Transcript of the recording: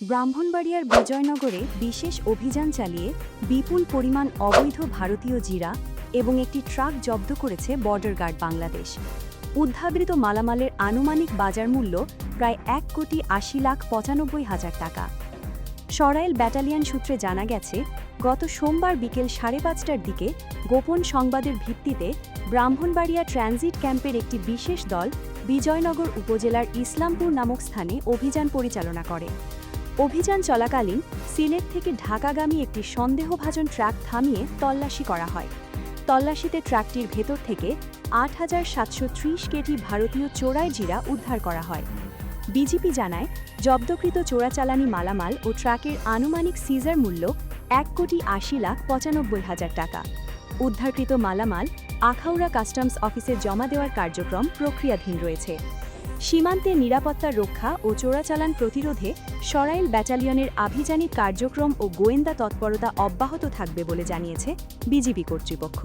ব্রাহ্মণবাড়িয়ার বিজয়নগরে বিশেষ অভিযান চালিয়ে বিপুল পরিমাণ অবৈধ ভারতীয় জিরা এবং একটি ট্রাক জব্দ করেছে বর্ডার গার্ড বাংলাদেশ। উদ্ধারকৃত মালামালের আনুমানিক বাজার মূল্য প্রায় ১,৮০,৯৫,০০০ টাকা। সরাইল ব্যাটালিয়ন সূত্রে জানা গেছে, গত সোমবার বিকেল ৫:৩০টার দিকে গোপন সংবাদের ভিত্তিতে ব্রাহ্মণবাড়িয়া ট্রানজিট ক্যাম্পের একটি বিশেষ দল বিজয়নগর উপজেলার ইসলামপুর নামক স্থানে অভিযান পরিচালনা করে। অভিযান চলাকালীন সিলেট থেকে ঢাকাগামী একটি সন্দেহভাজন ট্রাক থামিয়ে তল্লাশি করা হয়। তল্লাশিতে ট্রাকটির ভেতর থেকে ৮,৭৩০ কেজি ভারতীয় চোরাই জিরা উদ্ধার করা হয়। বিজিপি জানায়, জব্দকৃত চোরাচালানি মালামাল ও ট্রাকের আনুমানিক সিজার মূল্য ১,৮০,৯৫,০০০ টাকা। উদ্ধারকৃত মালামাল আখাউড়া কাস্টমস অফিসে জমা দেওয়ার কার্যক্রম প্রক্রিয়াধীন রয়েছে। সীমান্তে নিরাপত্তা রক্ষা ও চোরাচালান প্রতিরোধে সরাইল ব্যাটালিয়নের আভিযানিক কার্যক্রম ও গোয়েন্দা তৎপরতা অব্যাহত থাকবে বলে জানিয়েছে বিজিবি কর্তৃপক্ষ।